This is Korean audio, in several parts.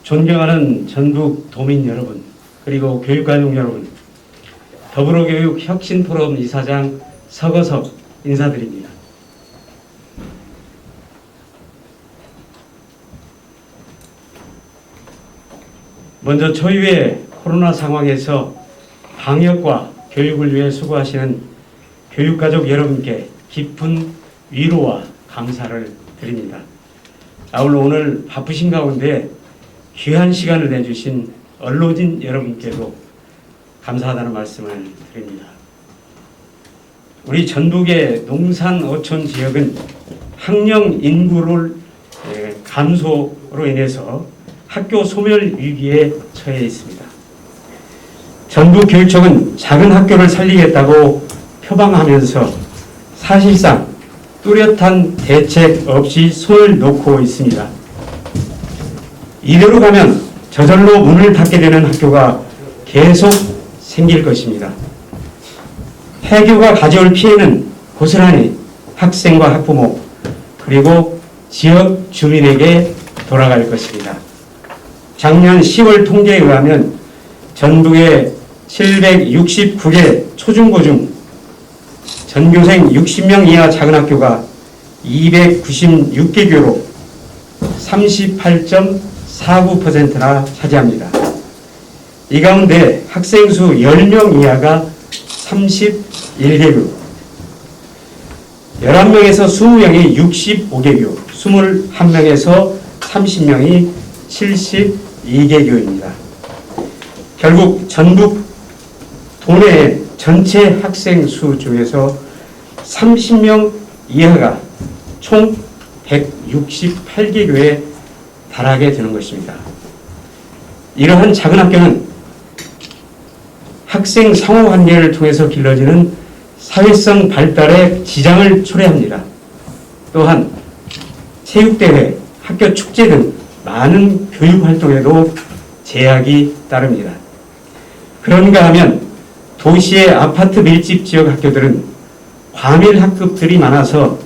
존경하는 전북 도민 여러분, 그리고 교육가족 여러분, 더불어교육 혁신포럼 이사장 서거석 인사드립니다. 먼저 초유의 코로나 상황에서 방역과 교육을 위해 수고하시는 교육가족 여러분께 깊은 위로와 감사를 드립니다. 아울러 오늘 바쁘신 가운데 귀한 시간을 내주신 언론인 여러분께도 감사하다는 말씀을 드립니다. 우리 전북의 농산 어촌 지역은 학령 인구를 감소로 인해서 학교 소멸 위기에 처해 있습니다. 전북교육청은 작은 학교를 살리겠다고 표방하면서 사실상 뚜렷한 대책 없이 손을 놓고 있습니다. 이대로 가면 저절로 문을 닫게 되는 학교가 계속 생길 것입니다. 폐교가 가져올 피해는 고스란히 학생과 학부모 그리고 지역 주민에게 돌아갈 것입니다. 작년 10월 통계에 의하면 전북의 769개 초중고 중 전교생 60명 이하 작은 학교가 296개 교로 38.49%나 차지합니다. 이 가운데 학생 수 10명 이하가 31개 교, 11명에서 20명이 65개 교, 21명에서 30명이 72개 교입니다. 결국 전북 도내 전체 학생 수 중에서 30명 이하가 총 168개 교에 달하게 되는 것입니다. 이러한 작은 학교는 학생 상호 관계를 통해서 길러지는 사회성 발달에 지장을 초래합니다. 또한 체육대회, 학교 축제 등 많은 교육 활동에도 제약이 따릅니다. 그런가 하면 도시의 아파트 밀집 지역 학교들은 과밀 학급들이 많아서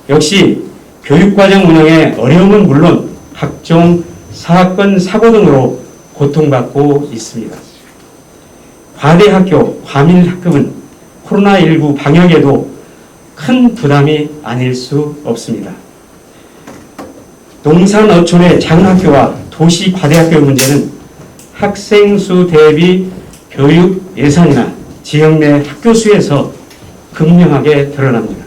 역시 교육과정 운영의 어려움은 물론 각종 사건, 사고 등으로 고통받고 있습니다. 과대 학교, 과밀 학급은 코로나19 방역에도 큰 부담이 아닐 수 없습니다. 농산 어촌의 작은 학교와 도시 과대 학교 문제는 학생 수 대비 교육 예산이나 지역 내 학교 수에서 극명하게 드러납니다.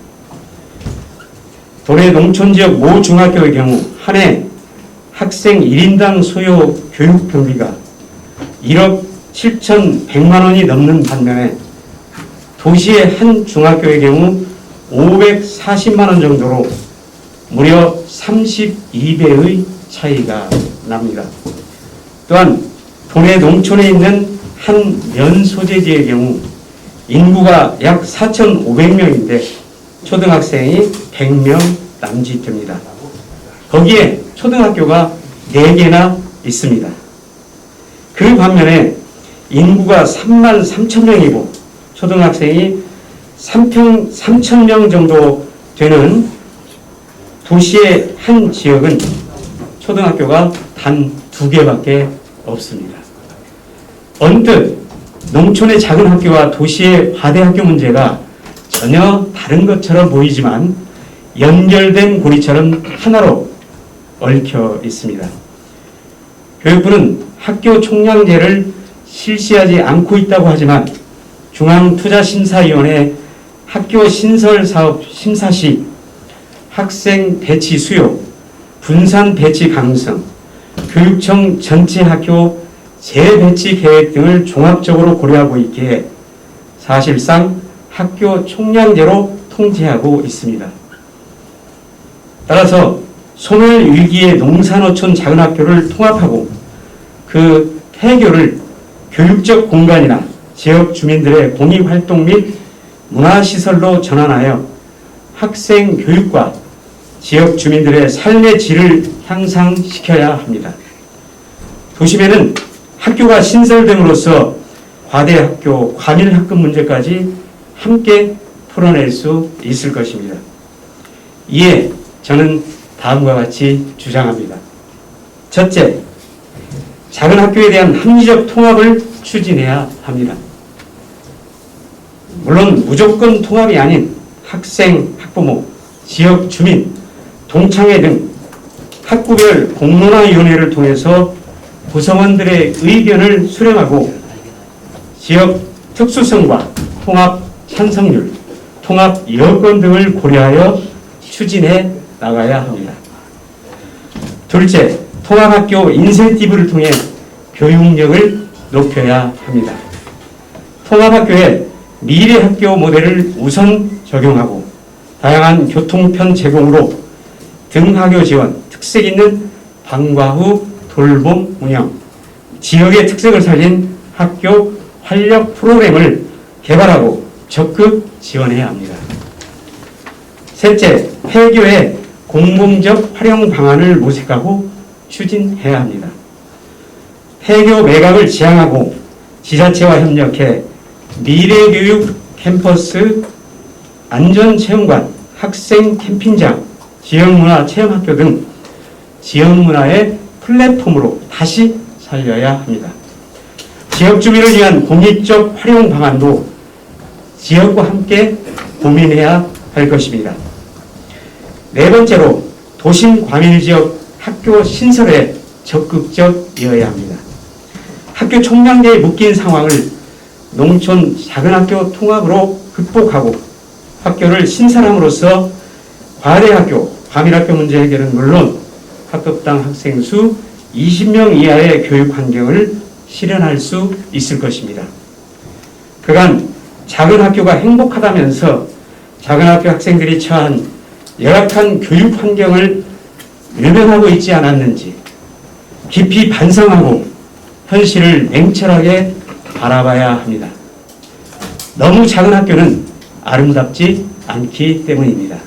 도내 농촌 지역 모 중학교의 경우 한 해 학생 1인당 소요 교육 경비가 1억 7,100만 원이 넘는 반면에 도시의 한 중학교의 경우 540만 원 정도로 무려 32배의 차이가 납니다. 또한 도내 농촌에 있는 한 면 소재지의 경우 인구가 약 4,500명인데 초등학생이 100명 남짓됩니다. 거기에 초등학교가 4개나 있습니다. 그 반면에 인구가 3만 3천 명이고 초등학생이 3천 명 정도 되는 도시의 한 지역은 초등학교가 단 2개밖에 없습니다. 언뜻 농촌의 작은 학교와 도시의 과대 학교 문제가 전혀 다른 것처럼 보이지만 연결된 고리처럼 하나로 얽혀 있습니다. 교육부는 학교 총량제를 실시하지 않고 있다고 하지만 중앙투자심사위원회 학교 신설사업 심사 시 학생 배치 수요, 분산 배치 가능성, 교육청 전체 학교 재배치 계획 등을 종합적으로 고려하고 있기에 사실상 학교 총량제로 통제하고 있습니다. 따라서 소멸 위기의 농산어촌 작은 학교를 통합하고 그 폐교를 교육적 공간이나 지역 주민들의 공익활동 및 문화시설로 전환하여 학생 교육과 지역 주민들의 삶의 질을 향상시켜야 합니다. 도심에는 학교가 신설됨으로써 과대 학교, 과밀 학급 문제까지 함께 풀어낼 수 있을 것입니다. 이에 저는 다음과 같이 주장합니다. 첫째, 작은 학교에 대한 합리적 통합을 추진해야 합니다. 물론 무조건 통합이 아닌 학생, 학부모, 지역 주민, 동창회 등 학구별 공론화위원회를 통해서 구성원들의 의견을 수렴하고 지역 특수성과 통합 찬성률, 통합 여건 등을 고려하여 추진해 나가야 합니다. 둘째, 통합학교 인센티브를 통해 교육력을 높여야 합니다. 통합학교에 미래학교 모델을 우선 적용하고 다양한 교통편 제공으로 등하교 지원, 특색 있는 방과 후 돌봄 운영, 지역의 특색을 살린 학교 활력 프로그램을 개발하고 적극 지원해야 합니다. 셋째, 폐교의 공공적 활용 방안을 모색하고 추진해야 합니다. 폐교 매각을 지향하고 지자체와 협력해 미래교육 캠퍼스, 안전체험관, 학생 캠핑장, 지역문화 체험학교 등 지역문화의 플랫폼으로 다시 살려야 합니다. 지역 주민을 위한 공익적 활용 방안도 지역과 함께 고민해야 할 것입니다. 네 번째로 도심 과밀지역 학교 신설에 적극적이어야 합니다. 학교 총량제에 묶인 상황을 농촌 작은 학교 통합으로 극복하고 학교를 신설함으로써 과대학교, 과밀학교 문제 해결은 물론 학급당 학생 수 20명 이하의 교육 환경을 실현할 수 있을 것입니다. 그간 작은 학교가 행복하다면서 작은 학교 학생들이 처한 열악한 교육 환경을 외면하고 있지 않았는지 깊이 반성하고 현실을 냉철하게 바라봐야 합니다. 너무 작은 학교는 아름답지 않기 때문입니다.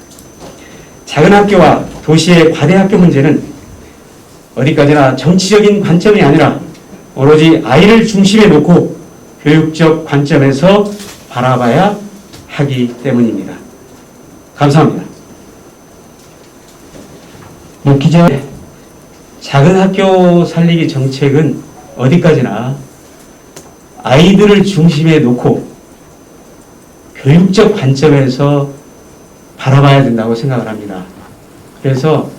작은 학교와 도시의 과대학교 문제는 어디까지나 정치적인 관점이 아니라 오로지 아이를 중심에 놓고 교육적 관점에서 바라봐야 하기 때문입니다. 감사합니다. 기자, 작은 학교 살리기 정책은 어디까지나 아이들을 중심에 놓고 교육적 관점에서 바라봐야 된다고 생각을 합니다. 그래서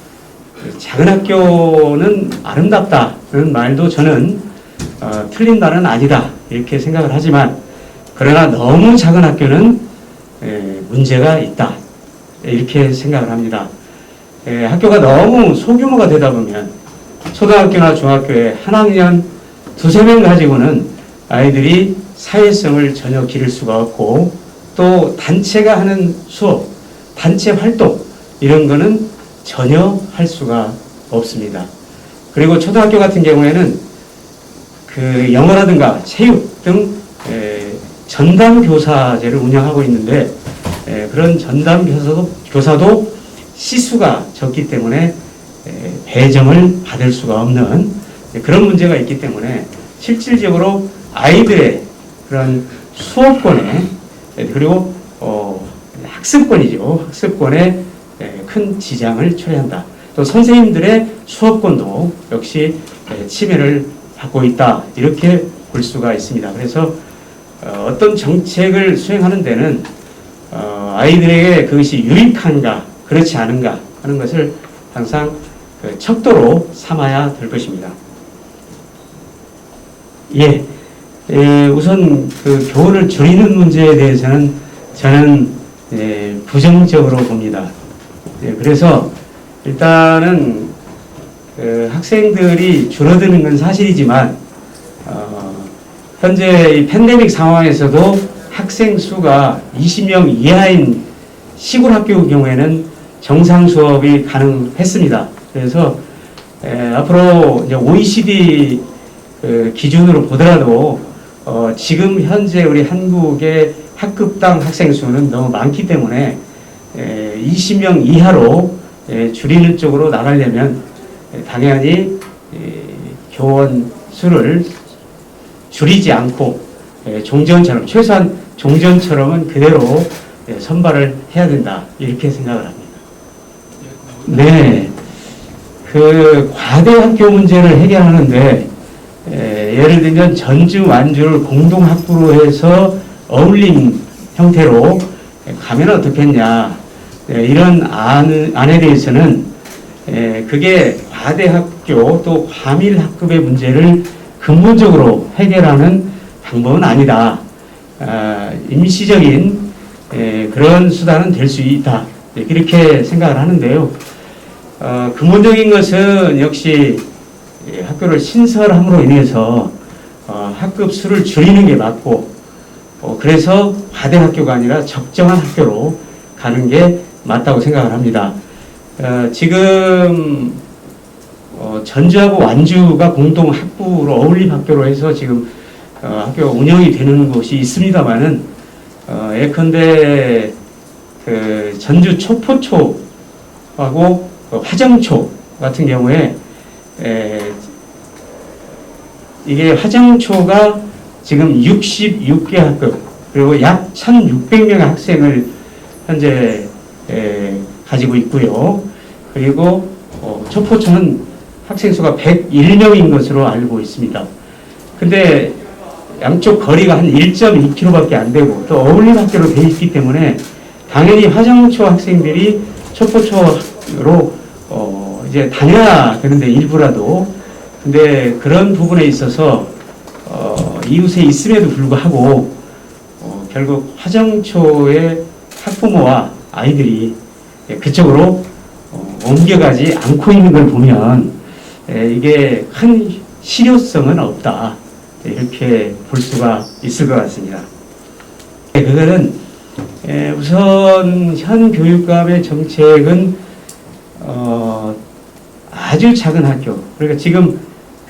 작은 학교는 아름답다는 말도 저는 틀린 말은 아니다 이렇게 생각을 하지만 그러나 너무 작은 학교는 문제가 있다 이렇게 생각을 합니다. 학교가 너무 소규모가 되다 보면 초등학교나 중학교에 한 학년 두세 명 가지고는 아이들이 사회성을 전혀 기를 수가 없고 또 단체가 하는 수업, 단체 활동 이런 거는 전혀 할 수가 없습니다. 그리고 초등학교 같은 경우에는 그 영어라든가 체육 등 전담 교사제를 운영하고 있는데 그런 전담 교사도 시수가 적기 때문에 배정을 받을 수가 없는 그런 문제가 있기 때문에 실질적으로 아이들의 그런 수업권에 그리고 학습권이죠. 학습권에 큰 지장을 초래한다. 또 선생님들의 수업권도 역시 침해를 받고 있다. 이렇게 볼 수가 있습니다. 그래서 어떤 정책을 수행하는 데는 아이들에게 그것이 유익한가 그렇지 않은가 하는 것을 항상 척도로 삼아야 될 것입니다. 우선 그 교원을 줄이는 문제에 대해서는 저는 부정적으로 봅니다. 그래서 일단은 학생들이 줄어드는 건 사실이지만 현재 이 팬데믹 상황에서도 학생 수가 20명 이하인 시골 학교의 경우에는 정상 수업이 가능했습니다. 그래서 앞으로 이제 OECD 기준으로 보더라도 지금 현재 우리 한국의 학급당 학생 수는 너무 많기 때문에 20명 이하로 줄이는 쪽으로 나가려면 당연히 교원 수를 줄이지 않고 종전처럼 최소한 종전처럼은 그대로 선발을 해야 된다 이렇게 생각을 합니다. 네, 그 과대 학교 문제를 해결하는데 예를 들면 전주, 완주를 공동학부로 해서 어울림 형태로 가면 어떻겠냐, 이런 안에 대해서는 그게 과대학교 또 과밀학급의 문제를 근본적으로 해결하는 방법은 아니다. 임시적인 그런 수단은 될 수 있다. 이렇게 생각을 하는데요. 근본적인 것은 역시 학교를 신설함으로 인해서 학급 수를 줄이는 게 맞고, 그래서 과대학교가 아니라 적정한 학교로 가는 게 맞다고 생각을 합니다. 지금 전주하고 완주가 공동 학부로 어울림 학교로 해서 지금 학교 운영이 되는 곳이 있습니다만은, 예컨대 그 전주 초포초하고 화정초 같은 경우에 이게 화정초가 지금 66개 학급 그리고 약 1,600명의 학생을 현재 가지고 있고요. 그리고 초포초는 학생 수가 101명인 것으로 알고 있습니다. 근데 양쪽 거리가 한 1.2km밖에 안 되고 또 어울림 학교로 되어 있기 때문에 당연히 화정초 학생들이 초포초로 이제 다녀야 되는데 일부라도, 근데 그런 부분에 있어서 이웃에 있음에도 불구하고 결국 화정초의 학부모와 아이들이 그쪽으로 옮겨가지 않고 있는 걸 보면 이게 큰 실효성은 없다, 이렇게 볼 수가 있을 것 같습니다. 그거는 우선 현 교육감의 정책은 아주 작은 학교, 그러니까 지금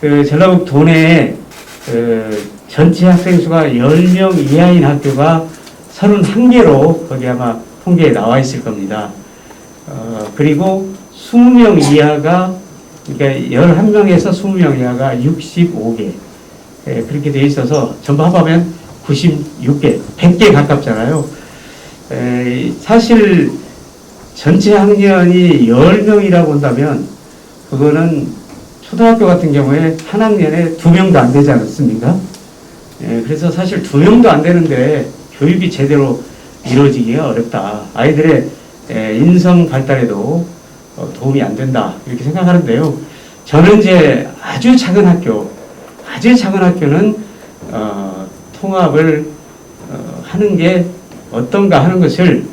그 전라북도 내에 전체 학생 수가 10명 이하인 학교가 31개로 거기 아마 통계에 나와 있을 겁니다. 그리고 20명 이하가, 그러니까 11명에서 20명 이하가 65개, 그렇게 되어 있어서 전부 합하면 96개, 100개 가깝잖아요. 사실 전체 학년이 10명이라고 한다면 그거는 초등학교 같은 경우에 한 학년에 2명도 안 되지 않습니까? 그래서 사실 2명도 안 되는데 교육이 제대로 이루어지기가 어렵다. 아이들의 인성 발달에도 도움이 안 된다, 이렇게 생각하는데요. 저는 이제 아주 작은 학교는 통합을 하는 게 어떤가 하는 것을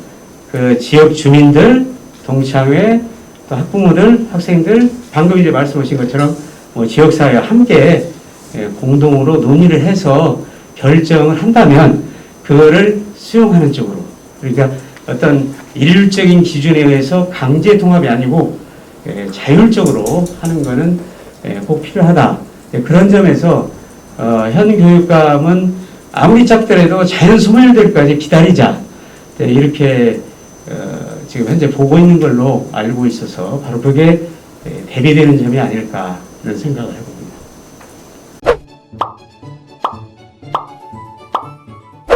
그 지역 주민들, 동창회, 또 학부모들, 학생들, 방금 이제 말씀하신 것처럼 지역사회와 함께 공동으로 논의를 해서 결정을 한다면 그거를 수용하는 쪽으로, 그러니까 어떤 일률적인 기준에 의해서 강제 통합이 아니고 자율적으로 하는 것은 꼭 필요하다. 그런 점에서 현 교육감은 아무리 작더라도 자연 소멸될 때까지 기다리자, 이렇게 지금 현재 보고 있는 걸로 알고 있어서 바로 그게 대비되는 점이 아닐까 하는 생각을 해봅니다.